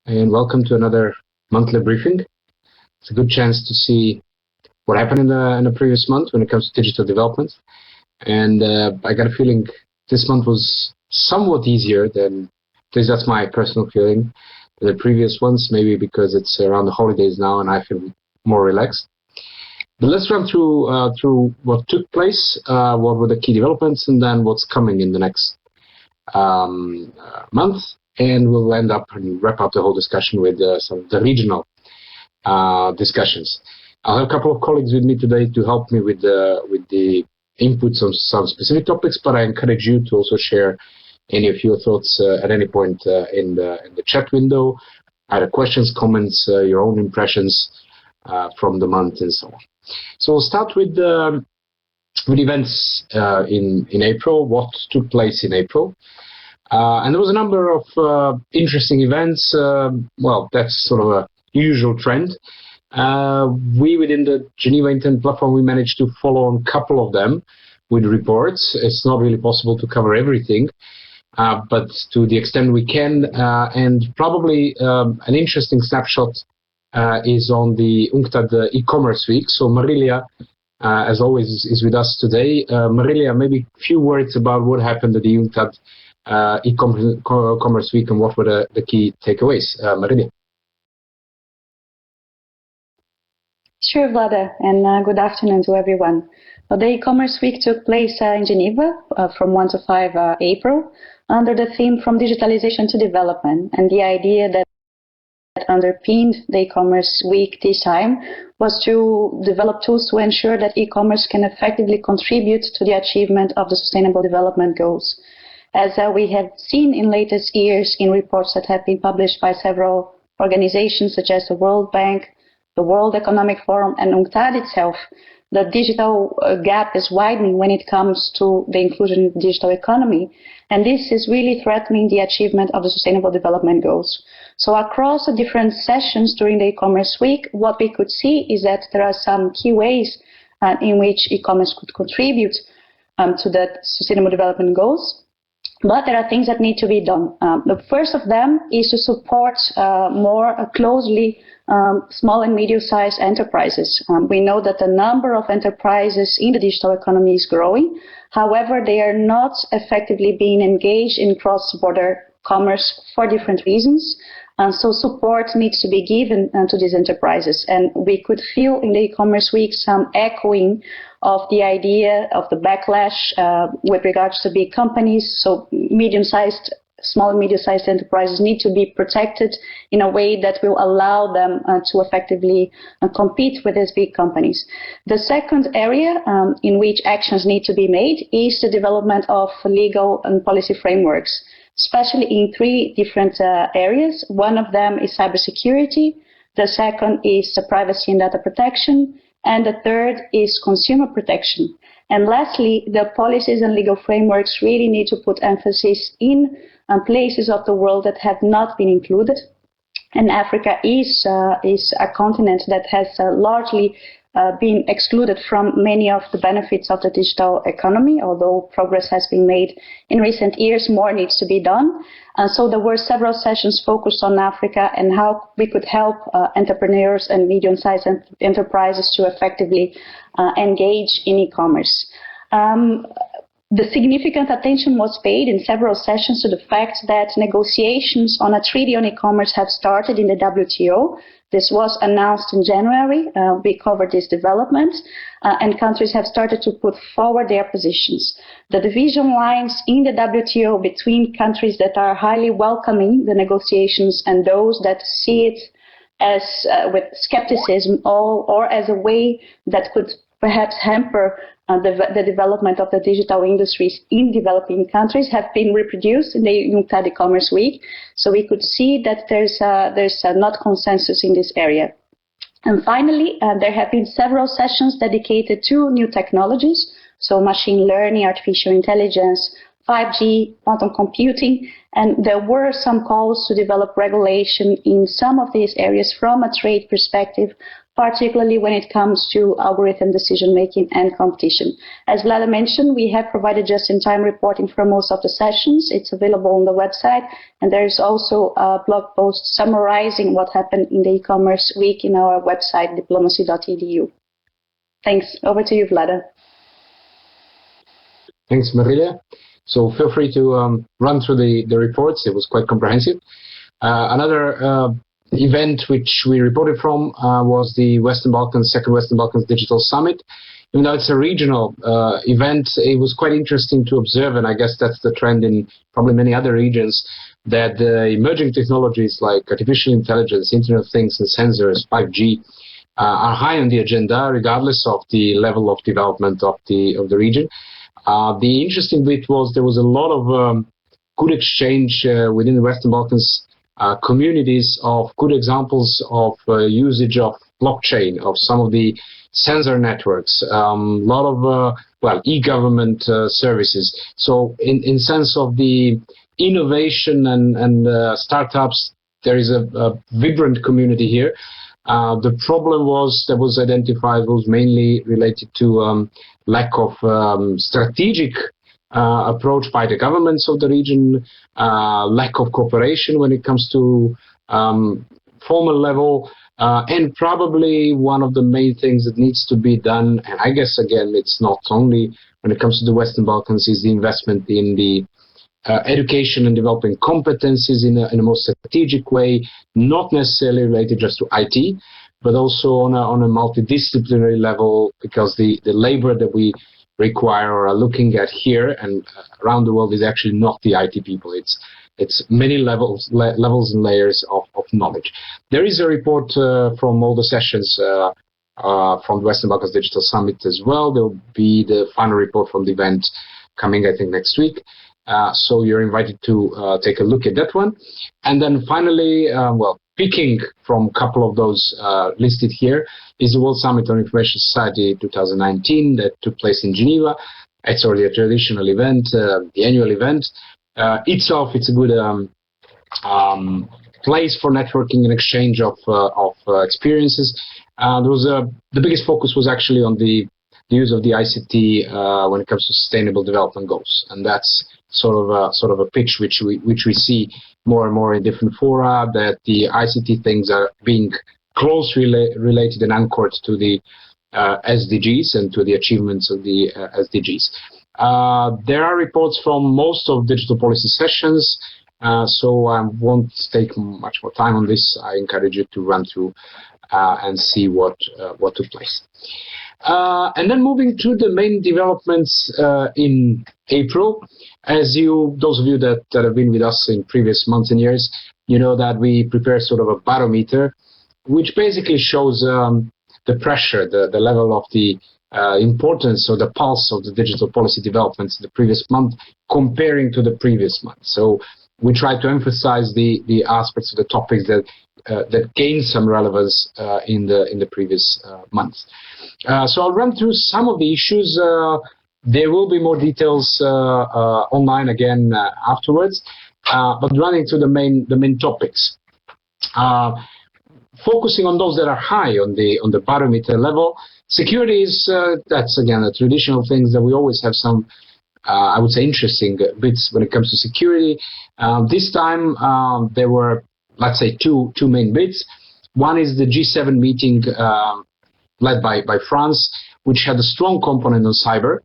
and welcome to another monthly briefing. It's a good chance to see what happened in the previous month when it comes to digital development. And I got a feeling this month was somewhat easier than, at least that's my personal feeling, than the previous ones, maybe because it's around the holidays now and I feel more relaxed. But let's run through what took place, what were the key developments, and then what's coming in the next month. And we'll end up and wrap up the whole discussion with some of the regional discussions. I'll have a couple of colleagues with me today to help me with the inputs on some specific topics, but I encourage you to also share any of your thoughts at any point in the chat window, either questions, comments, your own impressions from the month and so on. So we'll start with events in April, what took place in April. And there was a number of interesting events. Well, that's sort of a usual trend. We, within the Geneva Internet Platform, we managed to follow on a couple of them with reports. It's not really possible to cover everything, but to the extent we can. And probably an interesting snapshot is on the UNCTAD e-commerce week. So Marilia, as always, is with us today. Marilia, maybe a few words about what happened at the UNCTAD e-commerce week and what were the key takeaways. Marilia. Sure, Vlada, and good afternoon to everyone. Well, the e-commerce week took place in Geneva from 1 to 5 April under the theme From Digitalization to Development, and the idea that underpinned the e-commerce week this time was to develop tools to ensure that e-commerce can effectively contribute to the achievement of the Sustainable Development Goals. As we have seen in latest years in reports that have been published by several organizations such as the World Bank, the World Economic Forum, and UNCTAD itself, the digital gap is widening when it comes to the inclusion of the digital economy, and this is really threatening the achievement of the Sustainable Development Goals. So across the different sessions during the e-commerce week, what we could see is that there are some key ways in which e-commerce could contribute to the Sustainable Development Goals. But there are things that need to be done. The first of them is to support more closely small and medium-sized enterprises. We know that the number of enterprises in the digital economy is growing. However, they are not effectively being engaged in cross-border commerce for different reasons. And so support needs to be given to these enterprises. And we could feel in the e-commerce week some echoing of the idea of the backlash with regards to big companies. So small and medium-sized enterprises need to be protected in a way that will allow them to effectively compete with these big companies. The second area in which actions need to be made is the development of legal and policy frameworks, especially in three different areas. One of them is cybersecurity, the second is privacy and data protection, and the third is consumer protection. And lastly, the policies and legal frameworks really need to put emphasis in places of the world that have not been included. And Africa is a continent that has largely been excluded from many of the benefits of the digital economy. Although progress has been made in recent years, more needs to be done. And so there were several sessions focused on Africa and how we could help entrepreneurs and medium-sized enterprises to effectively engage in e-commerce. The significant attention was paid in several sessions to the fact that negotiations on a treaty on e-commerce have started in the WTO. This was announced in January. We covered this development, and countries have started to put forward their positions. The division lines in the WTO between countries that are highly welcoming the negotiations and those that see it as with skepticism or as a way that could perhaps hamper the development of the digital industries in developing countries have been reproduced in the UNCTAD e-commerce week. So we could see that there's not consensus in this area. And finally, there have been several sessions dedicated to new technologies, so machine learning, artificial intelligence, 5G, quantum computing, and there were some calls to develop regulation in some of these areas from a trade perspective, particularly when it comes to algorithm decision-making and competition. As Vlada mentioned, we have provided just-in-time reporting for most of the sessions. It's available on the website, and there's also a blog post summarizing what happened in the e-commerce week in our website, diplomacy.edu. Thanks. Over to you, Vlada. Thanks, Marilia. So feel free to run through the reports. It was quite comprehensive. Another event which we reported from was the Second Western Balkans Digital Summit. Even though it's a regional event, it was quite interesting to observe, and I guess that's the trend in probably many other regions, that the emerging technologies like artificial intelligence, Internet of Things, and sensors, 5G, are high on the agenda, regardless of the level of development of the region. The interesting bit was there was a lot of good exchange within the Western Balkans communities of good examples of usage of blockchain, of some of the sensor networks, a lot of e-government services. So in sense of the innovation and startups, there is a vibrant community here. The problem that was identified was mainly related to lack of strategic approach by the governments of the region, lack of cooperation when it comes to formal level, and probably one of the main things that needs to be done, and I guess again it's not only when it comes to the Western Balkans, is the investment in the education and developing competencies in a more strategic way, not necessarily related just to IT, but also on a multidisciplinary level, because the labor that we require or are looking at here and around the world is actually not the IT people. It's many levels and layers of knowledge. There is a report from all the sessions from the Western Balkans Digital Summit as well. There will be the final report from the event coming, I think, next week. So you're invited to take a look at that one. And then finally, picking from a couple of those listed here, is the World Summit on Information Society 2019 that took place in Geneva. It's already a traditional event, the annual event. Itself, it's a good place for networking and exchange of experiences. The biggest focus was actually on the use of the ICT when it comes to sustainable development goals, and that's sort of a pitch which we see more and more in different fora, that the ICT things are being closely related and anchored to the SDGs and to the achievements of the SDGs. There are reports from most of digital policy sessions, so I won't take much more time on this. I encourage you to run through and see what took place. And then moving to the main developments in April, those of you that have been with us in previous months and years, you know that we prepare sort of a barometer, which basically shows the pressure, the level of the importance or the pulse of the digital policy developments in the previous month comparing to the previous month. So we try to emphasize the aspects of the topics that gain some relevance in the previous months. So I'll run through some of the issues. There will be more details online again afterwards, but running through the main topics. Focusing on those that are high on the barometer level. Security is that's again the traditional things that we always have some I would say interesting bits when it comes to security. This time there were, let's say, two main bits. One is the G7 meeting led by France, which had a strong component on cyber,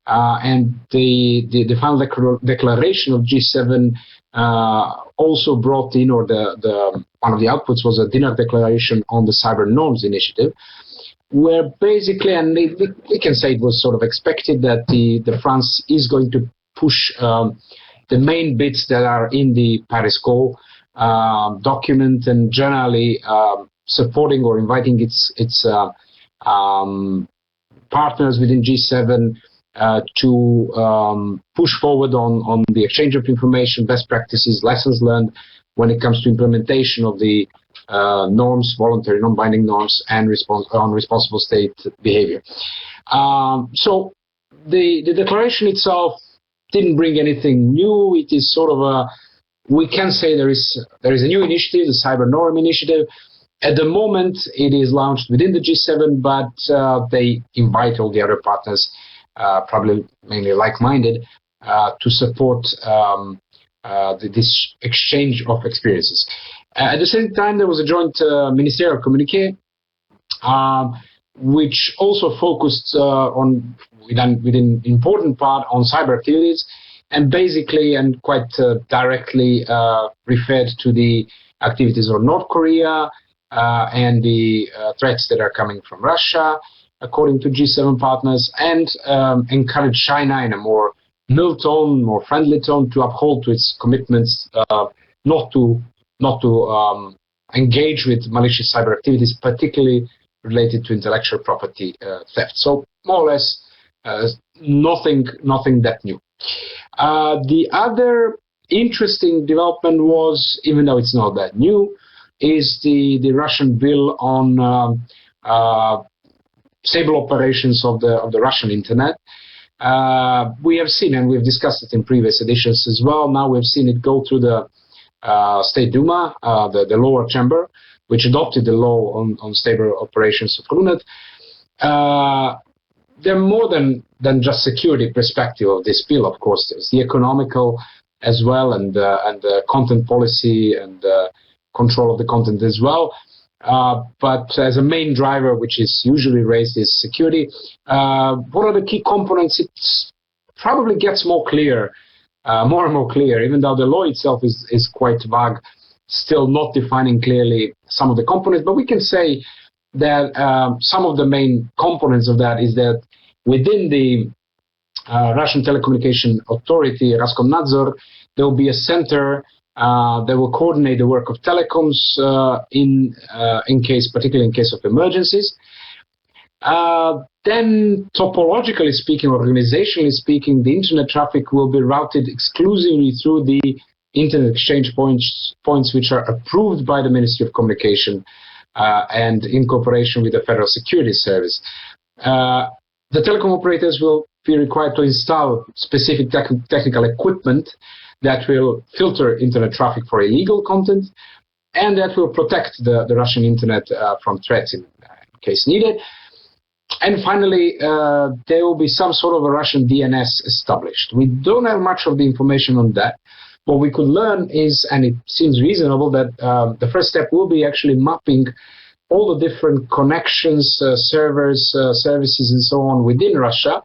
and the final declaration of G7 also brought in, or the one of the outputs was a dinner declaration on the cyber norms initiative, where basically, and we can say it was sort of expected, that the France is going to push the main bits that are in the Paris Call document, and generally supporting or inviting its partners within G7 to push forward on the exchange of information, best practices, lessons learned when it comes to implementation of the norms, voluntary non-binding norms, and on responsible state behavior. So the declaration itself didn't bring anything new. It is sort of we can say there is a new initiative, the Cyber Norm Initiative, At the moment, it is launched within the G7, but they invite all the other partners, probably mainly like-minded, to support this exchange of experiences. At the same time, there was a joint ministerial communique, which also focused on, within important part, on cyber activities, and basically and quite directly referred to the activities of North Korea and the threats that are coming from Russia, according to G7 partners, and encourage China in a more mild tone, more friendly tone, to uphold to its commitments not to engage with malicious cyber activities, particularly related to intellectual property theft. So more or less nothing that new. The other interesting development was, even though it's not that new, is the Russian bill on stable operations of the Russian internet. We have seen, and we've discussed it in previous editions as well, now we've seen it go through the State Duma, the lower chamber, which adopted the law on stable operations of Runet. There are more than just security perspective of this bill, of course. There's the economical as well, and the content policy and control of the content as well. But as a main driver, which is usually raised, is security. What are the key components? It probably gets more and more clear, even though the law itself is quite vague, still not defining clearly some of the components. But we can say that some of the main components of that is that within the Russian Telecommunication Authority, Roskomnadzor, there will be a center that will coordinate the work of telecoms particularly in case of emergencies. Then, topologically speaking, organizationally speaking, the internet traffic will be routed exclusively through the internet exchange points which are approved by the Ministry of Communication and in cooperation with the Federal Securities Service. The telecom operators will be required to install specific technical equipment that will filter internet traffic for illegal content, and that will protect the Russian internet from threats in case needed. And finally, there will be some sort of a Russian DNS established. We don't have much of the information on that. What we could learn is, and it seems reasonable, that the first step will be actually mapping all the different connections, servers, services, and so on within Russia,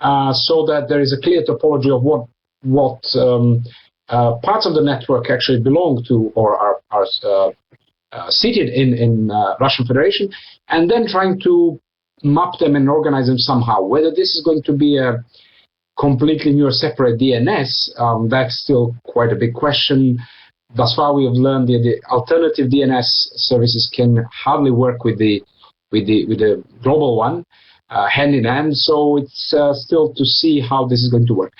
so that there is a clear topology of what parts of the network actually belong to or are seated in Russian Federation, and then trying to map them and organize them somehow. Whether this is going to be a completely new or separate DNS, that's still quite a big question. Thus far, we have learned that the alternative DNS services can hardly work with the global one hand in hand. So it's still to see how this is going to work.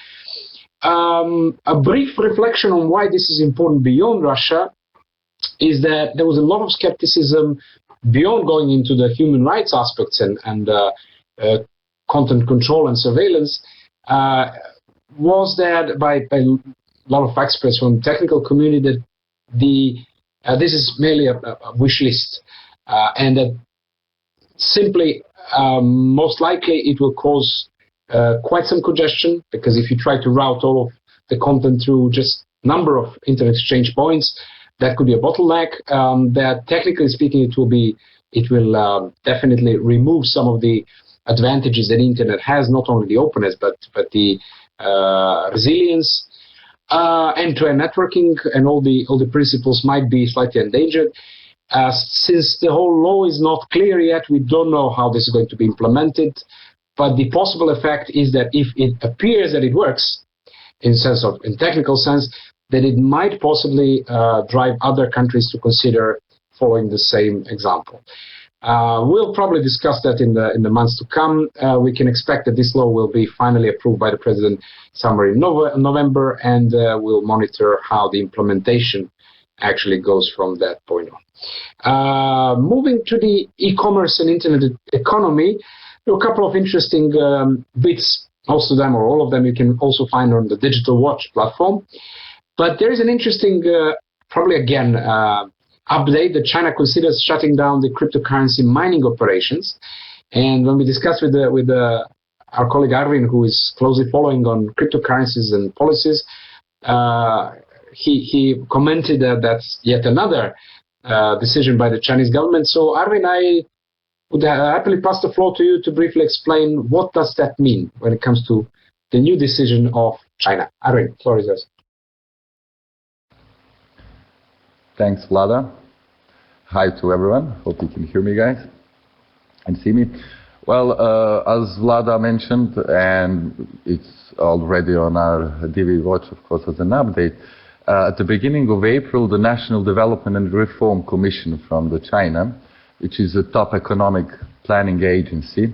A brief reflection on why this is important beyond Russia is that there was a lot of skepticism beyond going into the human rights aspects and content control and surveillance. Was that by a lot of experts from the technical community that this is merely a wish list, and that simply most likely it will cause quite some congestion, because if you try to route all of the content through just number of internet exchange points, that could be a bottleneck. That technically speaking, it will definitely remove some of the advantages that internet has, not only the openness but the resilience, end-to-end networking, and all the principles might be slightly endangered. Since the whole law is not clear yet, we don't know how this is going to be implemented. But the possible effect is that if it appears that it works, in technical sense, that it might possibly drive other countries to consider following the same example. We'll probably discuss that in the months to come. We can expect that this law will be finally approved by the President somewhere in November, and we'll monitor how the implementation actually goes from that point on. Moving to the e-commerce and internet economy, there are a couple of interesting bits. Most of them, or all of them, you can also find on the Digital Watch platform. But there is an interesting, probably again, update that China considers shutting down the cryptocurrency mining operations. And when we discussed with our colleague Arvin, who is closely following on cryptocurrencies and policies, he commented that that's yet another decision by the Chinese government. So Arvin, I would happily pass the floor to you to briefly explain what does that mean when it comes to the new decision of China. Arvin, floor is yours. Thanks, Vlada. Hi to everyone. Hope you can hear me, guys, and see me. Well, as Vlada mentioned, and it's already on our DV Watch, of course, as an update, at the beginning of April, the National Development and Reform Commission from China, which is a top economic planning agency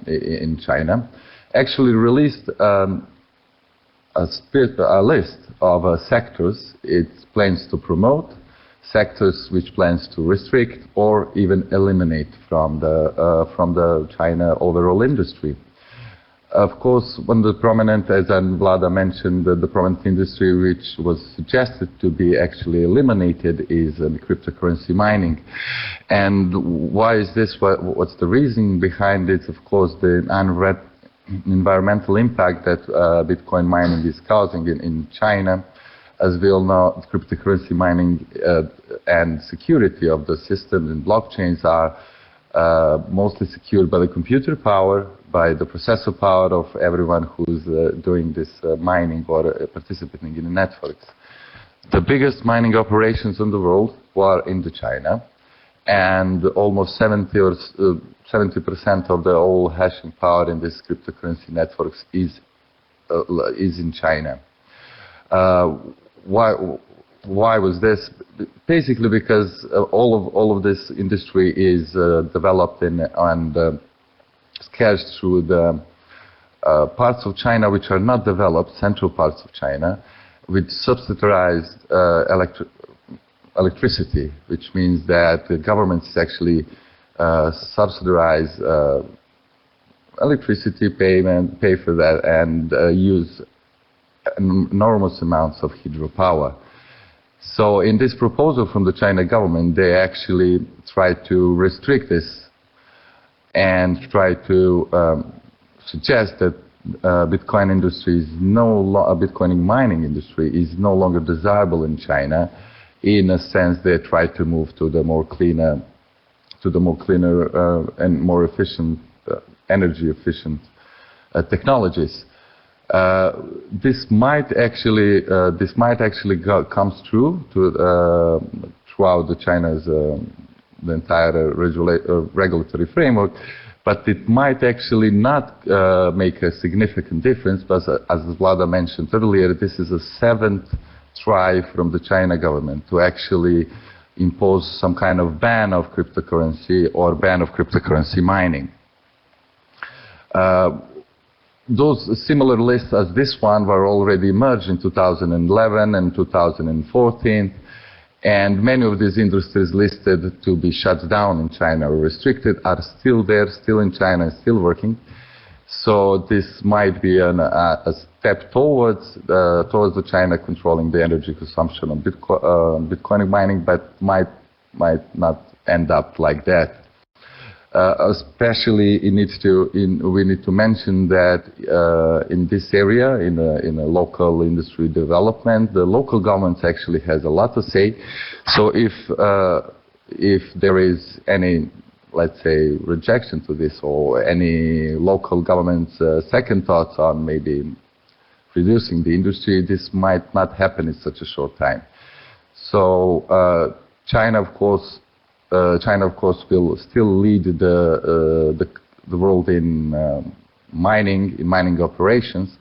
in China, actually released a list of sectors it plans to promote, sectors which plans to restrict or even eliminate from the China overall industry. Of course, one of the prominent, as Vlada mentioned, the prominent industry which was suggested to be actually eliminated is cryptocurrency mining. And why is this? What's the reason behind it? Of course, the environmental impact that Bitcoin mining is causing in China. As we all know, cryptocurrency mining and security of the systems and blockchains are mostly secured by the computer power, by the processor power of everyone who's doing this mining or participating in the networks. The biggest mining operations in the world were in China, and almost 70% of the whole hashing power in this cryptocurrency networks is in China. Why was this? Basically because all of this industry is developed and scarce through the parts of China which are not developed, central parts of China, with subsidized electricity, which means that the governments actually subsidize electricity pay for that and use enormous amounts of hydropower. So in this proposal from the China government, they actually try to restrict this and try to suggest that Bitcoin industry is Bitcoin mining industry is no longer desirable in China. In a sense, they try to move to the more cleaner and more efficient, energy efficient technologies. This might actually come through throughout China's the entire regulatory framework, but it might actually not make a significant difference. But as Vlada mentioned earlier, this is a seventh try from the China government to actually impose some kind of ban of cryptocurrency or ban of cryptocurrency mining. Those similar lists as this one were already merged in 2011 and 2014, and many of these industries listed to be shut down in China or restricted are still there, still in China, still working. So this might be a step towards the China controlling the energy consumption of Bitcoin mining, but might not end up like that. Especially, we need to mention that in this area, in a local industry development, the local government actually has a lot to say. So if there is any, let's say, rejection to this, or any local government's second thoughts on maybe reducing the industry, this might not happen in such a short time. So China, of course, will still lead the world in mining operations,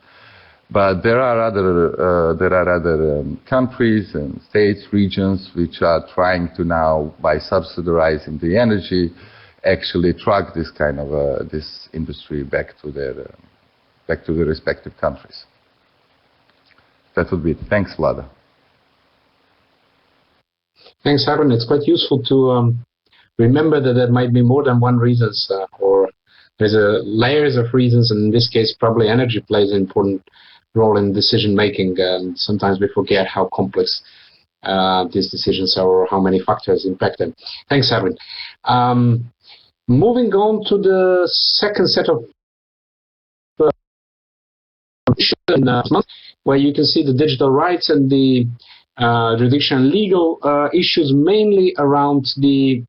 but there are other countries and states, regions which are trying to now, by subsidizing the energy, actually track this kind of this industry back to their respective countries. That would be it. Thanks, Vlada. Thanks, Aaron. It's quite useful to remember that there might be more than one reasons, or there's layers of reasons, and in this case, probably energy plays an important role in decision making. Sometimes we forget how complex these decisions or how many factors impact them. Thanks, Erwin. Moving on to the second set of month, where you can see the digital rights and the jurisdiction and legal issues, mainly around the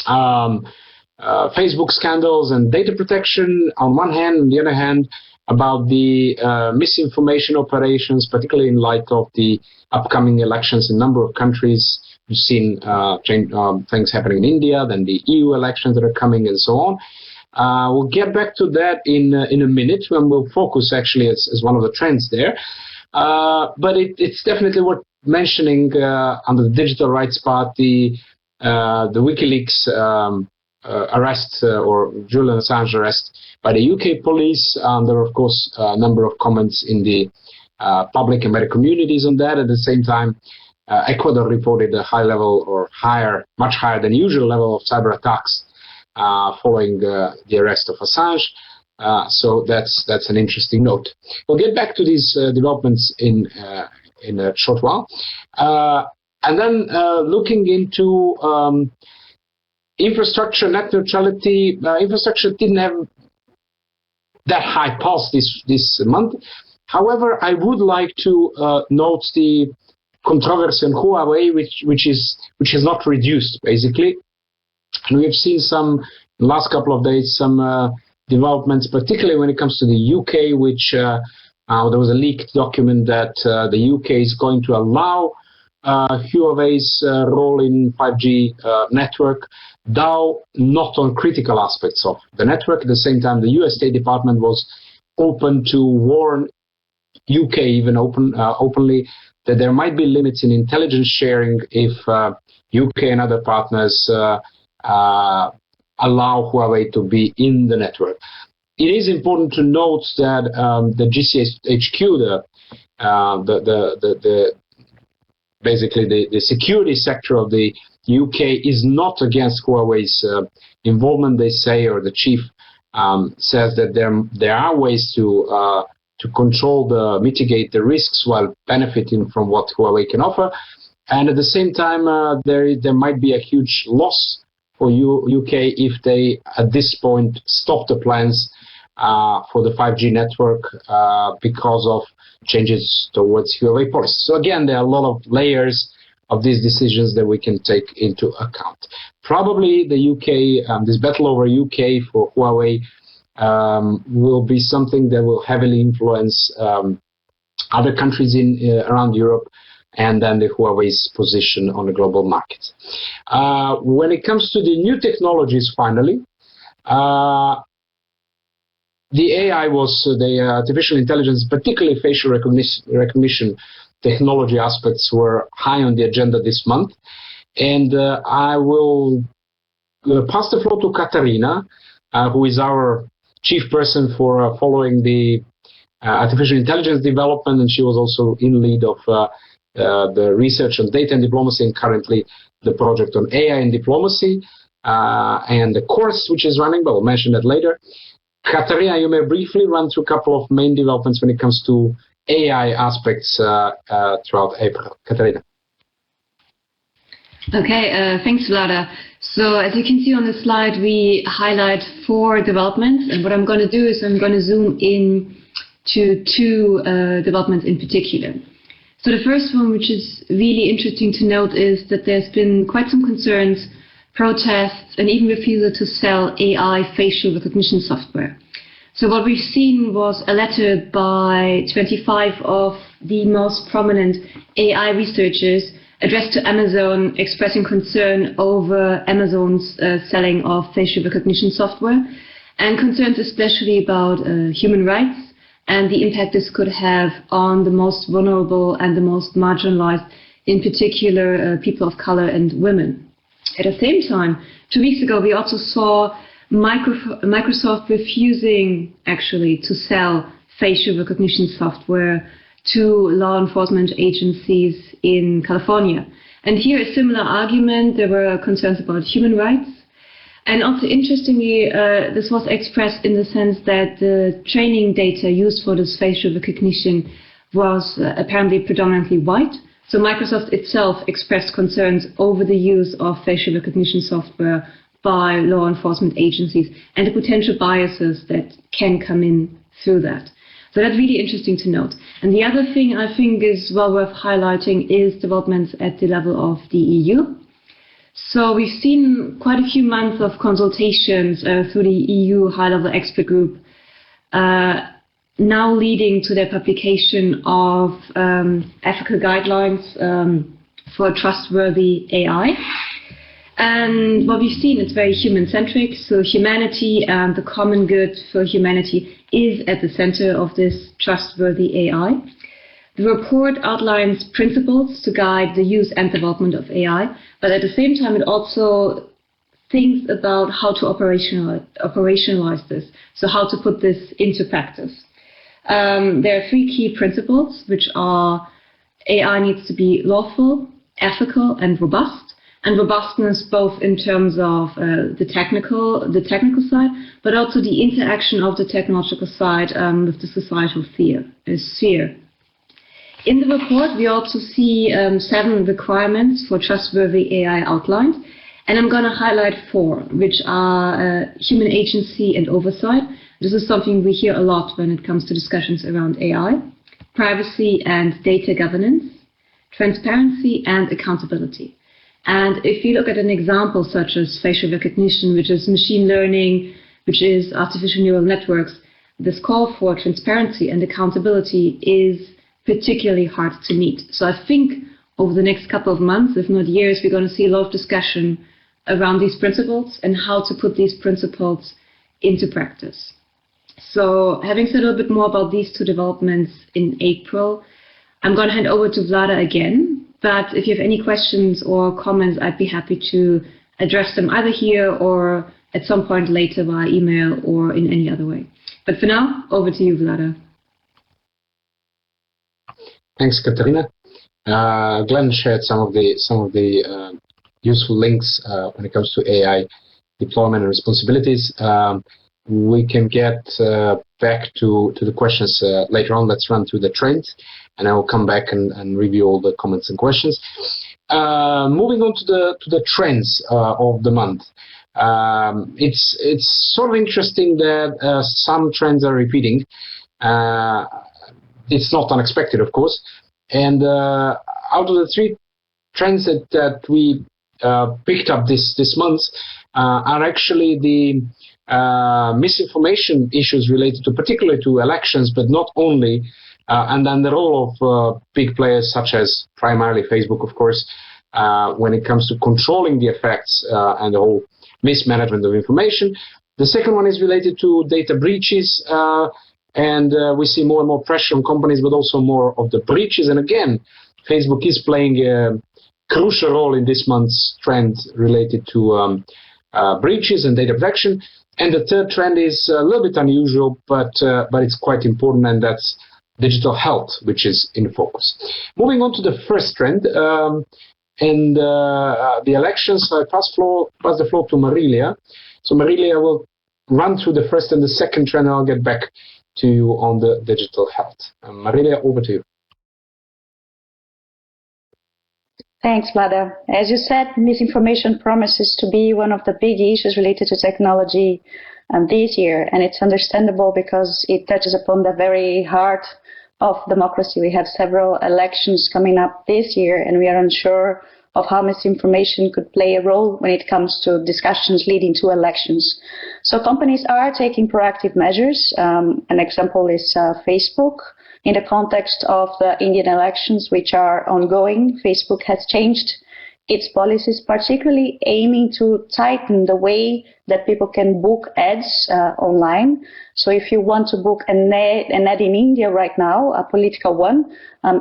Facebook scandals and data protection on one hand, on the other hand, about the misinformation operations, particularly in light of the upcoming elections in a number of countries. We've seen things happening in India, then the EU elections that are coming, and so on. We'll get back to that in a minute, when we'll focus actually as one of the trends there. But it's definitely worth mentioning under the digital rights part, the Wikileaks arrest or Julian Assange arrest by the UK police. There are, of course, a number of comments in the public and meta communities on that. At the same time, Ecuador reported a high level or much higher than usual level of cyber attacks following the arrest of Assange. So that's an interesting note. We'll get back to these developments in a short while. And then looking into infrastructure, net neutrality. Infrastructure didn't have that high pulse this month. However, I would like to note the controversy on Huawei, which has not reduced, basically. And we have seen in the last couple of days, some developments, particularly when it comes to the UK, which there was a leaked document that the UK is going to allow Huawei's role in 5G network, though not on critical aspects of the network. At the same time, the US State Department was open to warn UK even openly that there might be limits in intelligence sharing if UK and other partners allow Huawei to be in the network. It is important to note that the GCHQ, basically the security sector of the UK, is not against Huawei's involvement, they say, or the chief says that there are ways to mitigate the risks while benefiting from what Huawei can offer. And at the same time, there might be a huge loss for UK if they, at this point, stop the plans for the 5G network because of changes towards Huawei policy. So again, there are a lot of layers of these decisions that we can take into account. Probably the UK, this battle over UK for Huawei will be something that will heavily influence other countries around Europe, and then the Huawei's position on the global market. When it comes to the new technologies, finally, the AI the artificial intelligence, particularly facial recognition technology aspects, were high on the agenda this month. And I will pass the floor to Katarina, who is our chief person for following the artificial intelligence development, and she was also in lead of the research on data and diplomacy, and currently the project on AI and diplomacy, and the course which is running, but we'll mention that later. Katarina, you may briefly run through a couple of main developments when it comes to AI aspects throughout April. Katarina. Okay, thanks, Vlada. So as you can see on the slide, we highlight 4 developments, and what I'm going to do is I'm going to zoom in to 2 developments in particular. So the first one, which is really interesting to note, is that there's been quite some concerns, protests, and even refusal to sell AI facial recognition software. So what we've seen was a letter by 25 of the most prominent AI researchers addressed to Amazon, expressing concern over Amazon's selling of facial recognition software, and concerns especially about human rights and the impact this could have on the most vulnerable and the most marginalized, in particular people of color and women. At the same time, 2 weeks ago, we also saw Microsoft refusing actually to sell facial recognition software to law enforcement agencies in California. And here a similar argument, there were concerns about human rights. And also interestingly, this was expressed in the sense that the training data used for this facial recognition was apparently predominantly white, So Microsoft itself expressed concerns over the use of facial recognition software by law enforcement agencies and the potential biases that can come in through that. So that's really interesting to note. And the other thing I think is well worth highlighting is developments at the level of the EU. So we've seen quite a few months of consultations through the EU high-level expert group, now leading to their publication of ethical guidelines for trustworthy AI. And what we've seen, it's very human-centric, so humanity and the common good for humanity is at the center of this trustworthy AI. The report outlines principles to guide the use and development of AI, but at the same time it also thinks about how to operationalize this, so how to put this into practice. There are 3 key principles, which are AI needs to be lawful, ethical, and robust. And robustness both in terms of the technical side, but also the interaction of the technological side with the societal sphere. In the report, we also see 7 requirements for trustworthy AI outlined, and I'm going to highlight 4, which are human agency and oversight. This is something we hear a lot when it comes to discussions around AI, privacy and data governance, transparency and accountability. And if you look at an example such as facial recognition, which is machine learning, which is artificial neural networks, this call for transparency and accountability is particularly hard to meet. So I think over the next couple of months, if not years, we're going to see a lot of discussion around these principles and how to put these principles into practice. So having said a little bit more about these 2 developments in April, I'm going to hand over to Vlada again. But if you have any questions or comments, I'd be happy to address them either here or at some point later via email or in any other way. But for now, over to you, Vlada. Thanks, Katarina. Glenn shared some of the useful links when it comes to AI deployment and responsibilities. We can get back to the questions later on. Let's run through the trend, and I will come back and review all the comments and questions. Moving on to the trends of the month. It's sort of interesting that some trends are repeating. It's not unexpected, of course. And out of the 3 trends that we picked up this month are actually the misinformation issues related to particularly to elections, but not only, and then the role of big players such as primarily Facebook, of course, when it comes to controlling the effects and the whole mismanagement of information. The second one is related to data breaches, and we see more and more pressure on companies, but also more of the breaches. And again, Facebook is playing a crucial role in this month's trend related to breaches and data protection. And the third trend is a little bit unusual, but it's quite important, and that's digital health, which is in focus. Moving on to the first trend, and the elections, I pass the floor to Marilia. So Marilia will run through the first and the second trend, and I'll get back to you on the digital health. Marilia, over to you. Thanks, Vlada. As you said, misinformation promises to be one of the big issues related to technology this year, and it's understandable because it touches upon the very heart of democracy. We have several elections coming up this year, and we are unsure of how misinformation could play a role when it comes to discussions leading to elections. So companies are taking proactive measures. An example is Facebook. In the context of the Indian elections, which are ongoing, Facebook has changed its policies, particularly aiming to tighten the way that people can book ads online. So if you want to book an ad in India right now, a political one,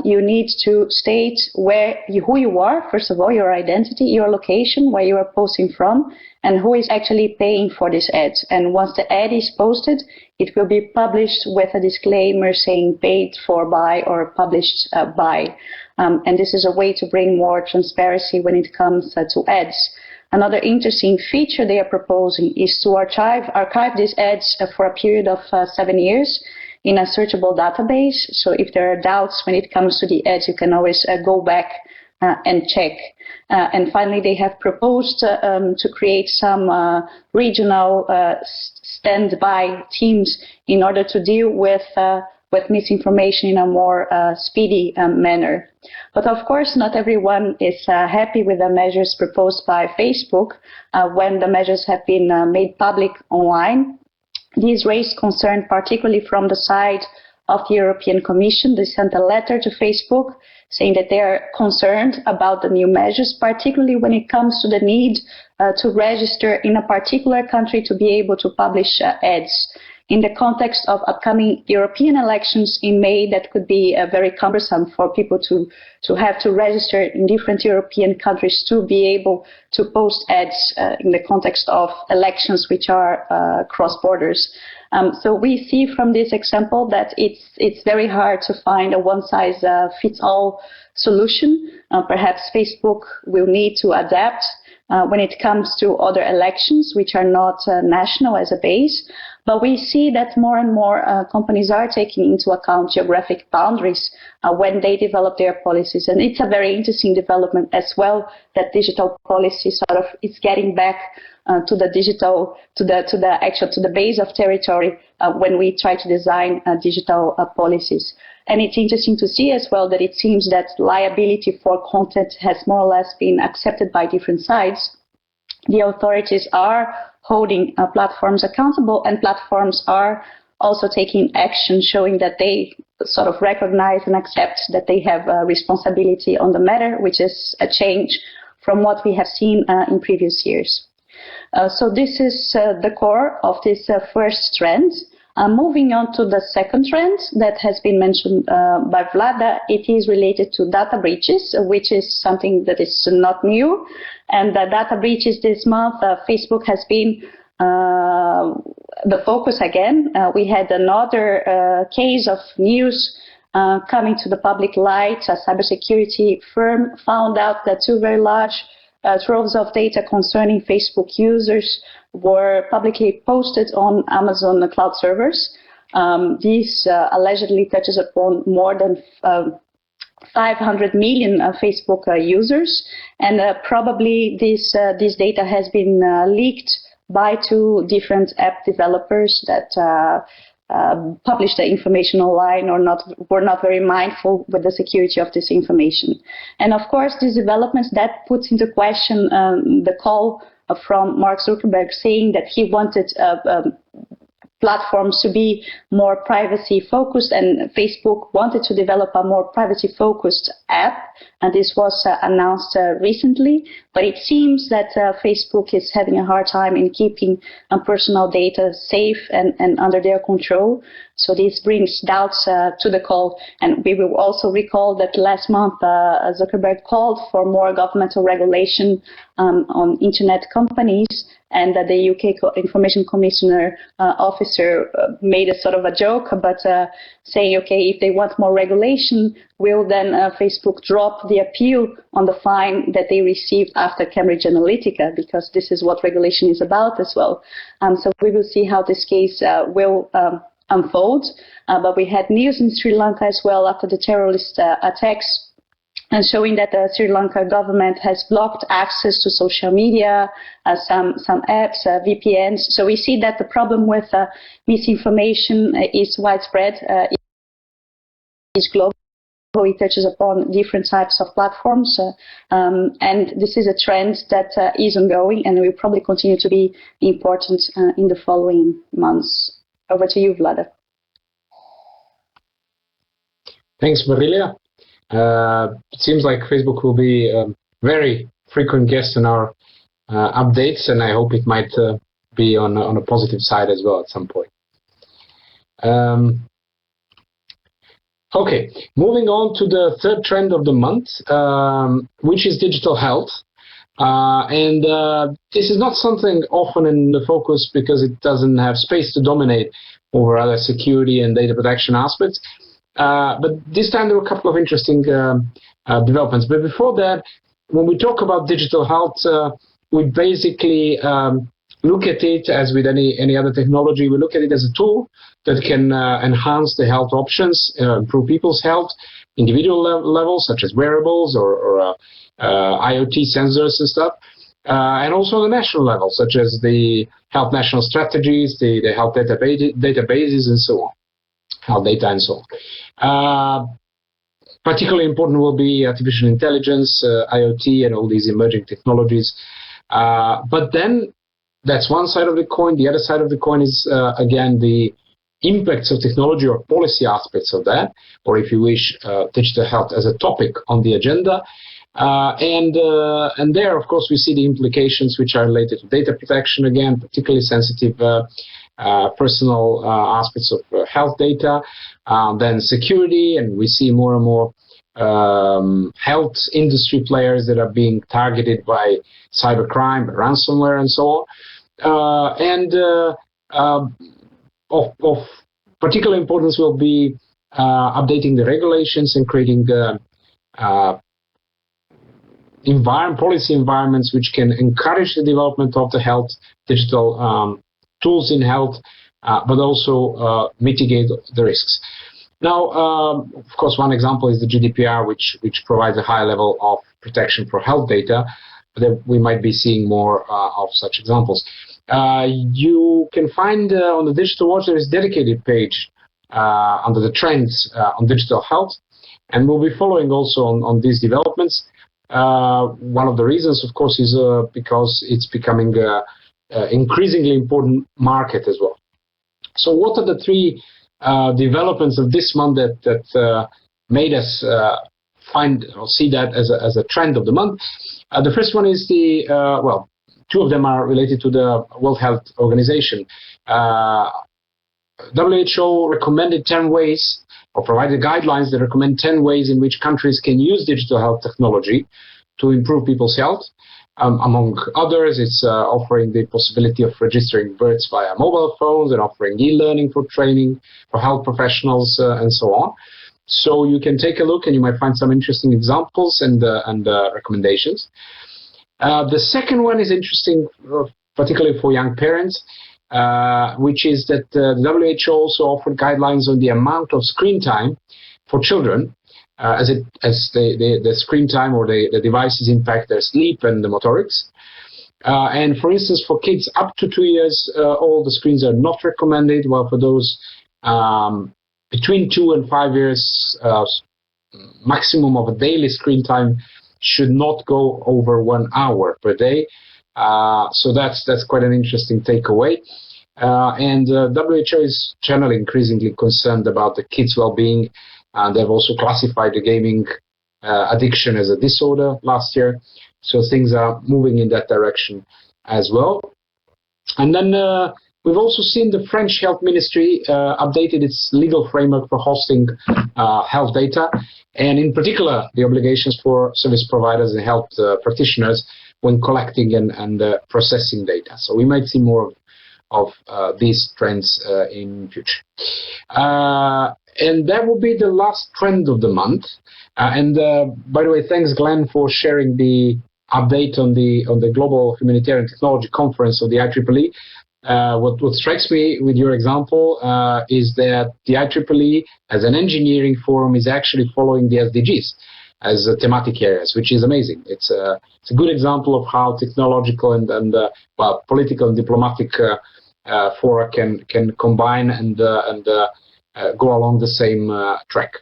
you need to state who you are, first of all, your identity, your location, where you are posting from, and who is actually paying for this ad. And once the ad is posted, it will be published with a disclaimer saying paid for by or published by. And this is a way to bring more transparency when it comes to ads. Another interesting feature they are proposing is to archive these ads for a period of 7 years. in a searchable database. So if there are doubts when it comes to the ads, you can always go back and check. And finally, they have proposed to create some regional standby teams in order to deal with misinformation in a more speedy manner. But of course, not everyone is happy with the measures proposed by Facebook when the measures have been made public online. These raised concern particularly from the side of the European Commission. They sent a letter to Facebook saying that they are concerned about the new measures, particularly when it comes to the need to register in a particular country to be able to publish ads. In the context of upcoming European elections in May, that could be very cumbersome for people to have to register in different European countries to be able to post ads in the context of elections which are cross borders. So we see from this example that it's very hard to find a one-size-fits-all solution. Perhaps Facebook will need to adapt when it comes to other elections which are not national as a base. But we see that more and more companies are taking into account geographic boundaries when they develop their policies. And it's a very interesting development as well that digital policy sort of is getting back to the digital, to the base of territory when we try to design digital policies. And it's interesting to see as well that it seems that liability for content has more or less been accepted by different sides. The authorities are holding platforms accountable, and platforms are also taking action, showing that they sort of recognize and accept that they have a responsibility on the matter, which is a change from what we have seen in previous years. So this is the core of this first trend. Moving on to the second trend that has been mentioned by Vlada, it is related to data breaches, which is something that is not new. And the data breaches this month, Facebook has been the focus again. We had another case of news coming to the public light. A cybersecurity firm found out that two very large troves of data concerning Facebook users were publicly posted on Amazon cloud servers. This allegedly touches upon more than 500 million Facebook users, and probably this data has been leaked by two different app developers that published the information online or were not very mindful with the security of this information. And of course, these developments that puts into question the call from Mark Zuckerberg saying that he wanted platforms to be more privacy focused, and Facebook wanted to develop a more privacy focused app, and this was announced recently. But it seems that Facebook is having a hard time in keeping personal data safe and under their control. So this brings doubts to the call. And we will also recall that last month Zuckerberg called for more governmental regulation on internet companies, and that the UK Information Commissioner officer made a sort of a joke, but saying, okay, if they want more regulation, will then Facebook drop the appeal on the fine that they received after Cambridge Analytica, because this is what regulation is about as well. So we will see how this case will unfold. But we had news in Sri Lanka as well after the terrorist attacks, and showing that the Sri Lanka government has blocked access to social media, some apps, VPNs. So we see that the problem with misinformation is widespread, is global. It touches upon different types of platforms, and this is a trend that is ongoing and will probably continue to be important in the following months. Over to you, Vlada. Thanks, Marilia. It seems like Facebook will be a very frequent guest in our updates, and I hope it might be on a positive side as well at some point. Okay, moving on to the third trend of the month, which is digital health. And this is not something often in the focus because it doesn't have space to dominate over other security and data protection aspects. But this time there were a couple of interesting developments. But before that, when we talk about digital health, we basically look at it as with any other technology. We look at it as a tool that can enhance the health options, improve people's health, individual levels such as wearables or IoT sensors and stuff, and also the national level, such as the health national strategies, the health databases, and so on, health data and so on. Particularly important will be artificial intelligence, IoT, and all these emerging technologies. But then that's one side of the coin. The other side of the coin is, again, the impacts of technology or policy aspects of that, or if you wish, digital health as a topic on the agenda. And there, of course, we see the implications which are related to data protection, again, particularly sensitive personal aspects of health data, then security, and we see more and more health industry players that are being targeted by cybercrime, ransomware, and so on. Of particular importance will be updating the regulations and creating policy environments which can encourage the development of the health digital tools in health, but also mitigate the risks. Now, of course, one example is the GDPR, which provides a high level of protection for health data. But we might be seeing more of such examples. You can find on the Digital Watch there is a dedicated page under the trends on digital health, and we'll be following also on these developments. One of the reasons, of course, is because it's becoming an increasingly important market as well. So what are the three developments of this month that made us find or see that as a trend of the month? The first one is two of them are related to the World Health Organization. WHO recommended 10 ways, or provided guidelines that recommend 10 ways in which countries can use digital health technology to improve people's health. Among others, it's offering the possibility of registering births via mobile phones and offering e-learning for training for health professionals and so on. So you can take a look and you might find some interesting examples and recommendations. The second one is interesting, particularly for young parents, which is that the WHO also offered guidelines on the amount of screen time for children as the screen time or the devices impact their sleep and the motorics. And for instance, for kids up to 2 years old, the screens are not recommended, while for those between 2 and 5 years, maximum of a daily screen time should not go over 1 hour per day. So that's quite an interesting takeaway. And WHO is generally increasingly concerned about the kids' well-being. They've also classified the gaming addiction as a disorder last year. So things are moving in that direction as well. And then we've also seen the French Health Ministry updated its legal framework for hosting health data, and in particular, the obligations for service providers and health practitioners when collecting and processing data. So we might see more of these trends in future. And that will be the last trend of the month. And by the way, thanks, Glenn, for sharing the update on the Global Humanitarian Technology Conference of the IEEE. What strikes me with your example is that the IEEE, as an engineering forum, is actually following the SDGs as thematic areas, which is amazing. It's a good example of how technological and political and diplomatic fora can combine and go along the same track.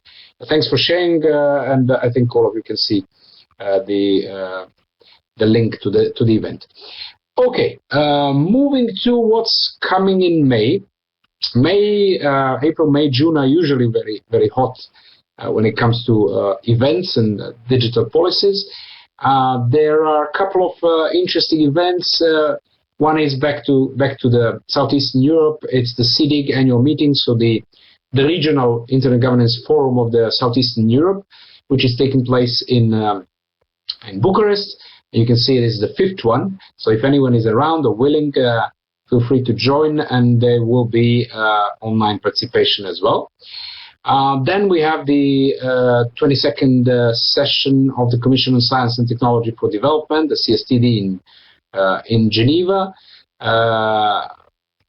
Thanks for sharing, and I think all of you can see the link to the event. Okay, moving to what's coming in May. April, May, June are usually very, very hot when it comes to events and digital policies. There are a couple of interesting events. One is back to the Southeastern Europe. It's the CIDIG annual meeting, so the regional Internet Governance Forum of the Southeastern Europe, which is taking place in Bucharest. You can see it is the 5th one. So if anyone is around or willing, feel free to join, and there will be online participation as well. Then we have the 22nd session of the Commission on Science and Technology for Development, the CSTD in Geneva.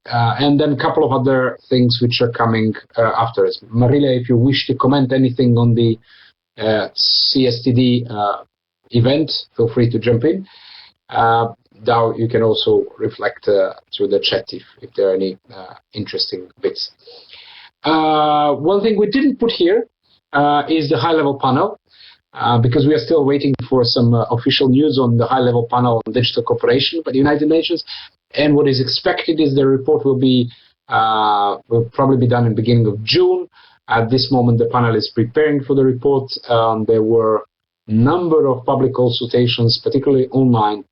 And then a couple of other things which are coming after us. Marilia, if you wish to comment anything on the CSTD event, feel free to jump in. Now you can also reflect through the chat if there are any interesting bits. One thing we didn't put here is the high-level panel, because we are still waiting for some official news on the high-level panel on digital cooperation by the United Nations. And what is expected is the report will probably be done in the beginning of June. At this moment, the panel is preparing for the report. There were a number of public consultations, particularly online,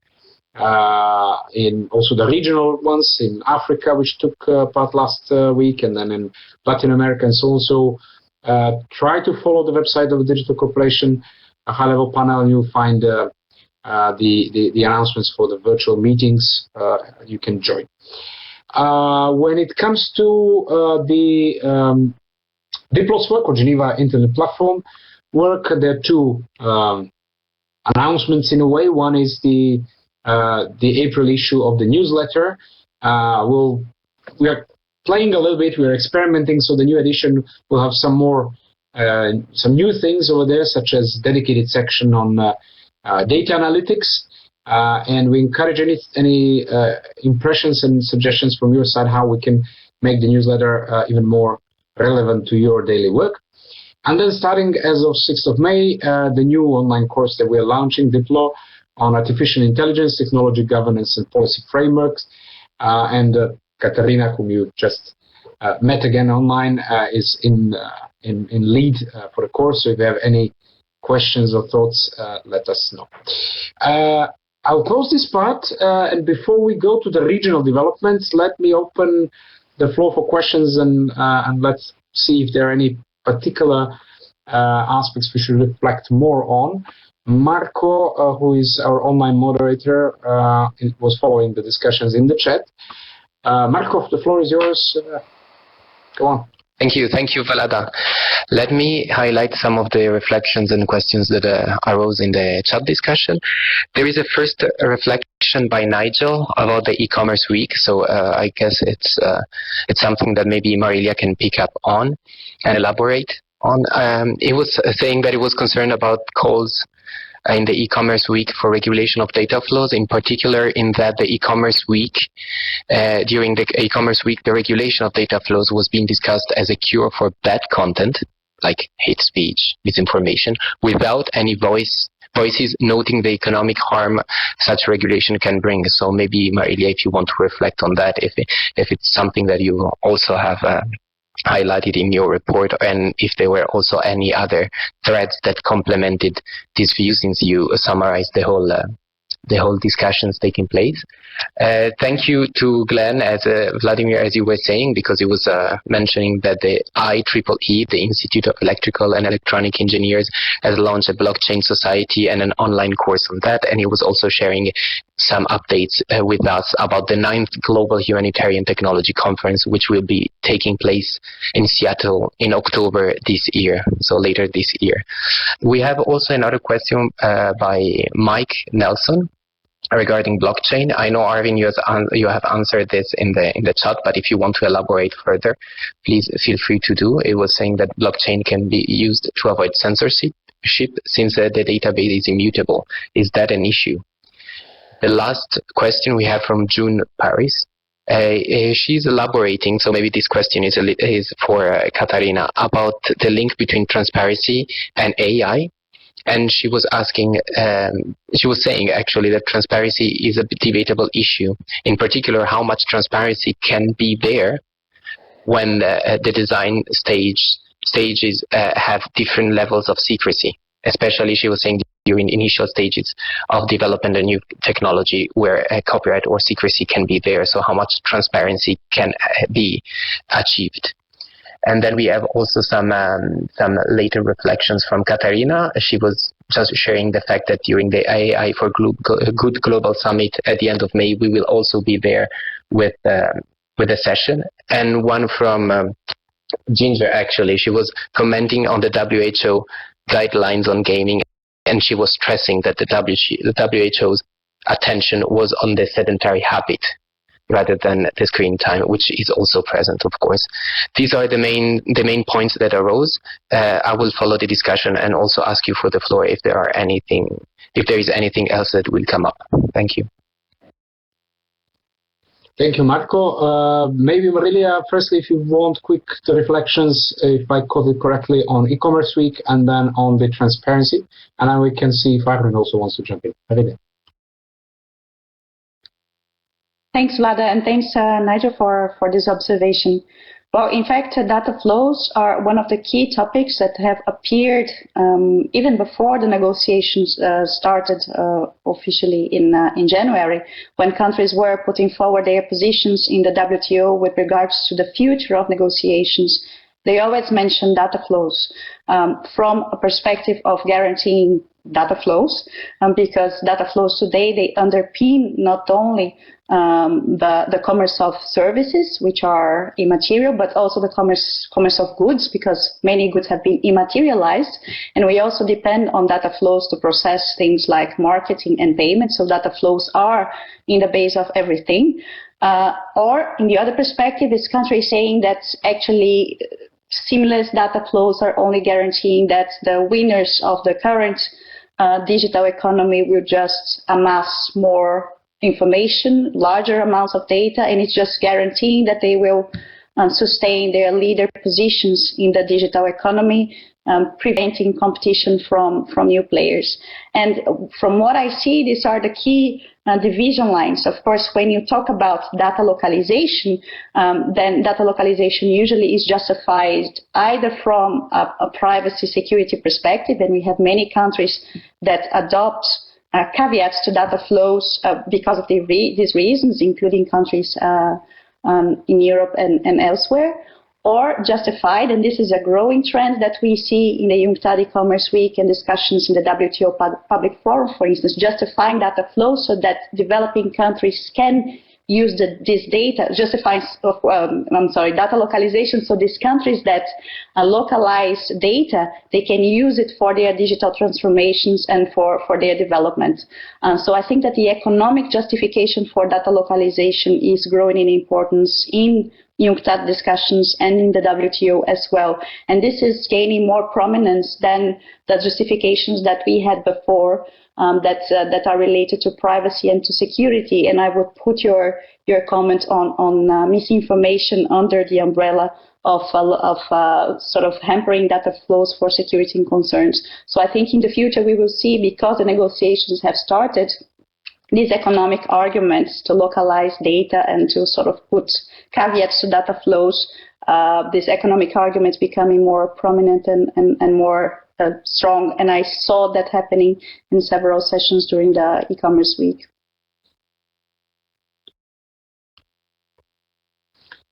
in also the regional ones in Africa, which took part last week, and then in Latin America and so on. So try to follow the website of the Digital Corporation, a high-level panel, and you'll find the announcements for the virtual meetings you can join. When it comes to the DIPLOS work, or Geneva Internet Platform work, there are two announcements in a way. One is the April issue of the newsletter. We are playing a little bit, we are experimenting, so the new edition will have some new things over there, such as dedicated section on data analytics, and we encourage any impressions and suggestions from your side how we can make the newsletter even more relevant to your daily work. And then starting as of 6th of May, the new online course that we are launching, DIPLO, on artificial intelligence, technology governance and policy frameworks. And Katarina, whom you just met again online, is in lead for the course. So if you have any questions or thoughts, let us know. I'll close this part, and before we go to the regional developments, let me open the floor for questions, and let's see if there are any particular aspects we should reflect more on. Marco, who is our online moderator, was following the discussions in the chat. Marco, the floor is yours. Go on. Thank you, Vlada. Let me highlight some of the reflections and questions that arose in the chat discussion. There is a first reflection by Nigel about the e-commerce week, so I guess it's something that maybe Marilia can pick up on and elaborate on. It was saying that it was concerned about calls in the e-commerce week for regulation of data flows, in particular in that the e-commerce week, during the e-commerce week, the regulation of data flows was being discussed as a cure for bad content, like hate speech, misinformation, without any voices noting the economic harm such regulation can bring. So maybe, Marilia, if you want to reflect on that, if it's something that you also have highlighted in your report, and if there were also any other threads that complemented these views, since you summarized the whole discussions taking place. Thank you to Glenn, Vladimir, as you were saying, because he was mentioning that the IEEE, the Institute of Electrical and Electronic Engineers, has launched a blockchain society and an online course on that, and he was also sharing some updates with us about the 9th Global Humanitarian Technology Conference, which will be taking place in Seattle in October this year, so later this year. We have also another question by Mike Nelson regarding blockchain. I know, Arvin, you have answered this in the chat, but if you want to elaborate further, please feel free to do. It was saying that blockchain can be used to avoid censorship since the database is immutable. Is that an issue? The last question we have from June Paris. She's elaborating, so maybe this question is for Katarina, about the link between transparency and AI. And she was asking, she was saying actually that transparency is a debatable issue. In particular, how much transparency can be there when the design stages have different levels of secrecy. Especially, she was saying, during initial stages of development a new technology where copyright or secrecy can be there. So how much transparency can be achieved? And then we have also some later reflections from Katarina. She was just sharing the fact that during the AI for Good Global Summit at the end of May, we will also be there with a session. And one from Ginger, actually, she was commenting on the WHO guidelines on gaming, and she was stressing that the WHO's attention was on the sedentary habit rather than the screen time, which is also present, of course. These are the main points that arose. I will follow the discussion and also ask you for the floor if there is anything else that will come up. Thank you. Thank you, Marco. Maybe Marilia, firstly, if you want the reflections, if I caught it correctly, on e-commerce week and then on the transparency, and then we can see if Arvin also wants to jump in. Marilia. Thanks, Vlada, and thanks, Nigel, for this observation. Well, in fact, data flows are one of the key topics that have appeared even before the negotiations started officially in January, when countries were putting forward their positions in the WTO with regards to the future of negotiations. They always mention data flows from a perspective of guaranteeing data flows, because data flows today, they underpin not only the commerce of services, which are immaterial, but also the commerce of goods, because many goods have been immaterialized, and we also depend on data flows to process things like marketing and payment. So data flows are in the base of everything. Or in the other perspective, is countries saying that actually seamless data flows are only guaranteeing that the winners of the current digital economy will just amass more information, larger amounts of data, and it's just guaranteeing that they will sustain their leader positions in the digital economy, preventing competition from new players. And from what I see, these are the key division lines. Of course, when you talk about data localization, then data localization usually is justified either from a privacy security perspective, and we have many countries that adopt caveats to data flows because of these reasons, including countries in Europe and elsewhere, or justified, and this is a growing trend that we see in the UNCTAD e-commerce week and discussions in the WTO public forum, for instance, justifying data flows so that developing countries can use this data, data localization, so these countries that localize data, they can use it for their digital transformations and for their development. So I think that the economic justification for data localization is growing in importance in UNCTAD discussions and in the WTO as well. And this is gaining more prominence than the justifications that we had before that are related to privacy and to security. And I would put your comment on misinformation under the umbrella of sort of hampering data flows for security concerns. So I think in the future we will see, because the negotiations have started, these economic arguments to localize data and to sort of put caveats to data flows, these economic arguments becoming more prominent and more strong. And I saw that happening in several sessions during the e-commerce week.